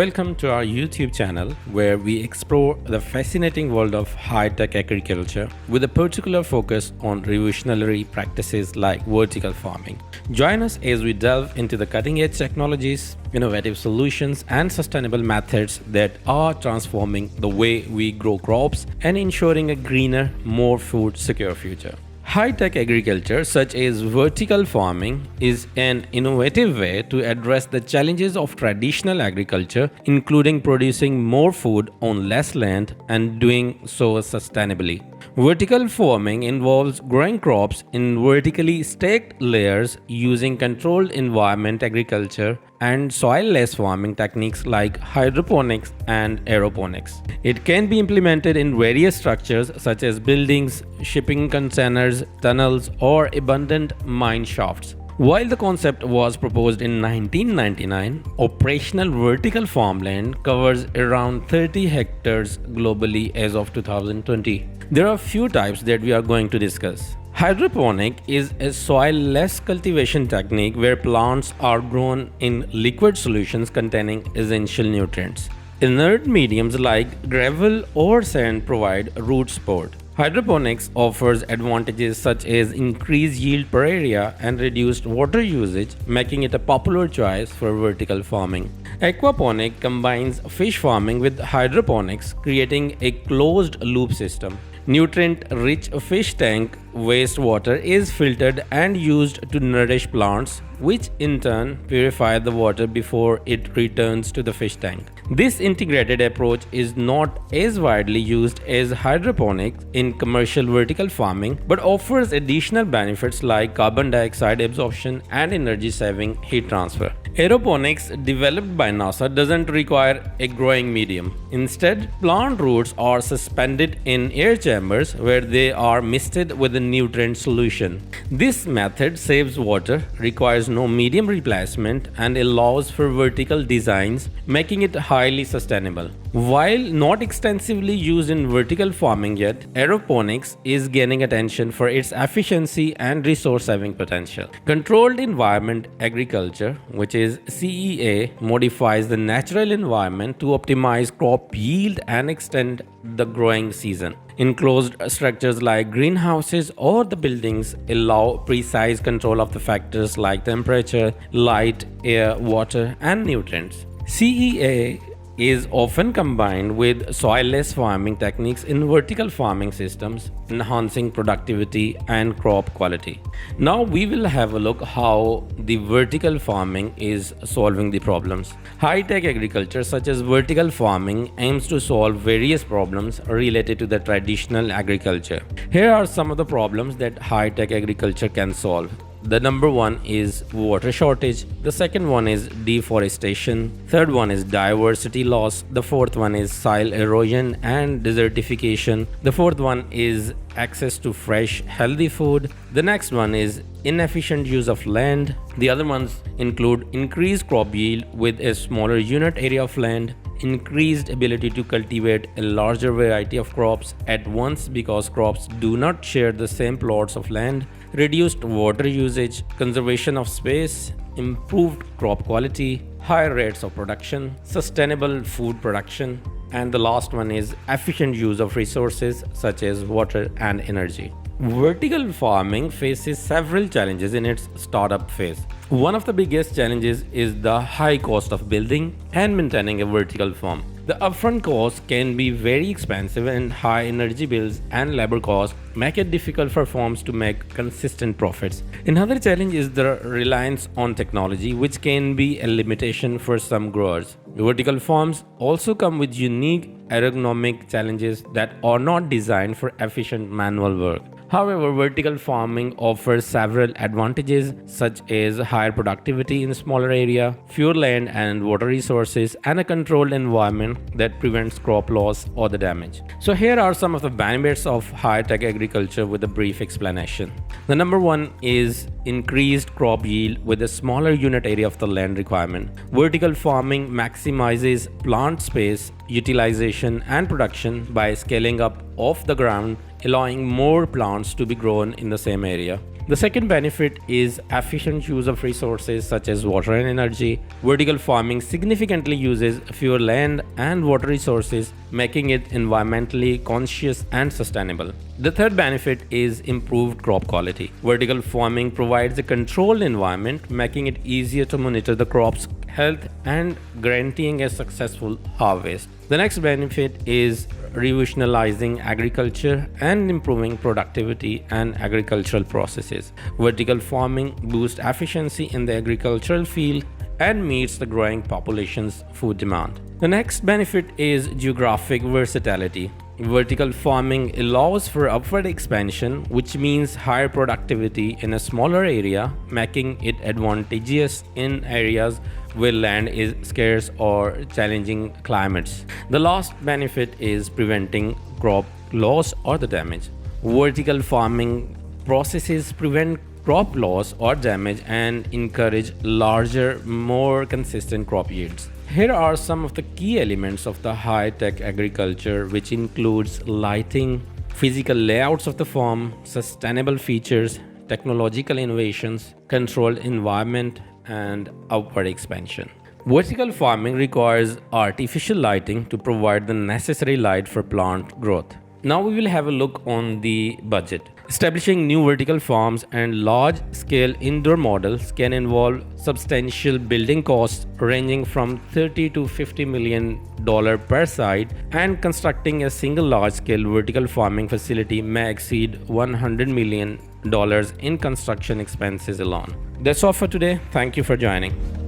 Welcome to our YouTube channel where we explore the fascinating world of high-tech agriculture with a particular focus on revolutionary practices like vertical farming. Join us as we delve into the cutting-edge technologies, innovative solutions, and sustainable methods that are transforming the way we grow crops and ensuring a greener, more food-secure future. High-tech agriculture, such as vertical farming, is an innovative way to address the challenges of traditional agriculture, including producing more food on less land and doing so sustainably. Vertical farming involves growing crops in vertically stacked layers using controlled environment agriculture and soilless farming techniques like hydroponics and aeroponics. It can be implemented in various structures such as buildings, shipping containers, tunnels, or abundant mine shafts. While the concept was proposed in 1999, operational vertical farmland covers around 30 hectares globally as of 2020. There are a few types that we are going to discuss. Hydroponic is a soil-less cultivation technique where plants are grown in liquid solutions containing essential nutrients. Inert mediums like gravel or sand provide root support. Hydroponics offers advantages such as increased yield per area and reduced water usage, making it a popular choice for vertical farming. Aquaponic combines fish farming with hydroponics, creating a closed-loop system. Nutrient-rich fish tank wastewater is filtered and used to nourish plants, which in turn purify the water before it returns to the fish tank. This integrated approach is not as widely used as hydroponics in commercial vertical farming, but offers additional benefits like carbon dioxide absorption and energy-saving heat transfer. Aeroponics, developed by NASA, doesn't require a growing medium. Instead, plant roots are suspended in air chambers where they are misted with a nutrient solution. This method saves water, requires no medium replacement, and allows for vertical designs, making it highly sustainable. While not extensively used in vertical farming yet, aeroponics is gaining attention for its efficiency and resource-saving potential. Controlled environment agriculture, which is CEA, modifies the natural environment to optimize crop yield and extend the growing season. Enclosed structures like greenhouses or the buildings allow precise control of the factors like temperature, light, air, water, and nutrients. CEA is often combined with soilless farming techniques in vertical farming systems, enhancing productivity and crop quality. Now we will have a look how the vertical farming is solving the problems. High-tech agriculture such as vertical farming aims to solve various problems related to the traditional agriculture. Here are some of the problems that high-tech agriculture can solve. The number one is water shortage. The second one is deforestation. Third one is diversity loss. The fourth one is soil erosion and desertification. The fourth one is access to fresh, healthy food. The next one is inefficient use of land. The other ones include increased crop yield with a smaller unit area of land, increased ability to cultivate a larger variety of crops at once because crops do not share the same plots of land, reduced water usage, conservation of space, improved crop quality, higher rates of production, sustainable food production, and the last one is efficient use of resources such as water and energy. Vertical farming faces several challenges in its startup phase. One of the biggest challenges is the high cost of building and maintaining a vertical farm. The upfront costs can be very expensive, and high energy bills and labor costs make it difficult for farms to make consistent profits. Another challenge is the reliance on technology, which can be a limitation for some growers. Vertical farms also come with unique ergonomic challenges that are not designed for efficient manual work. However, vertical farming offers several advantages such as higher productivity in a smaller area, fewer land and water resources, and a controlled environment that prevents crop loss or the damage. So here are some of the benefits of high-tech agriculture with a brief explanation. The number one is increased crop yield with a smaller unit area of the land requirement. Vertical farming maximizes plant space utilization and production by scaling up off the ground, allowing more plants to be grown in the same area. The second benefit is efficient use of resources such as water and energy. Vertical farming significantly uses fewer land and water resources, making it environmentally conscious and sustainable. The third benefit is improved crop quality. Vertical farming provides a controlled environment, making it easier to monitor the crop's health and guaranteeing a successful harvest. The next benefit is revolutionizing agriculture and improving productivity and agricultural processes. Vertical farming boosts efficiency in the agricultural field and meets the growing population's food demand. The next benefit is geographic versatility. Vertical farming allows for upward expansion, which means higher productivity in a smaller area, making it advantageous in areas where land is scarce or challenging climates. The last benefit is preventing crop loss or the damage. Vertical farming processes prevent crop loss or damage and encourage larger, more consistent crop yields. Here are some of the key elements of the high-tech agriculture, which includes lighting, physical layouts of the farm, sustainable features, technological innovations, controlled environment, and upward expansion. Vertical farming requires artificial lighting to provide the necessary light for plant growth. Now we will have a look on the budget. Establishing new vertical farms and large-scale indoor models can involve substantial building costs ranging from $30 to $50 million per site, and constructing a single large-scale vertical farming facility may exceed $100 million in construction expenses alone. That's all for today. Thank you for joining.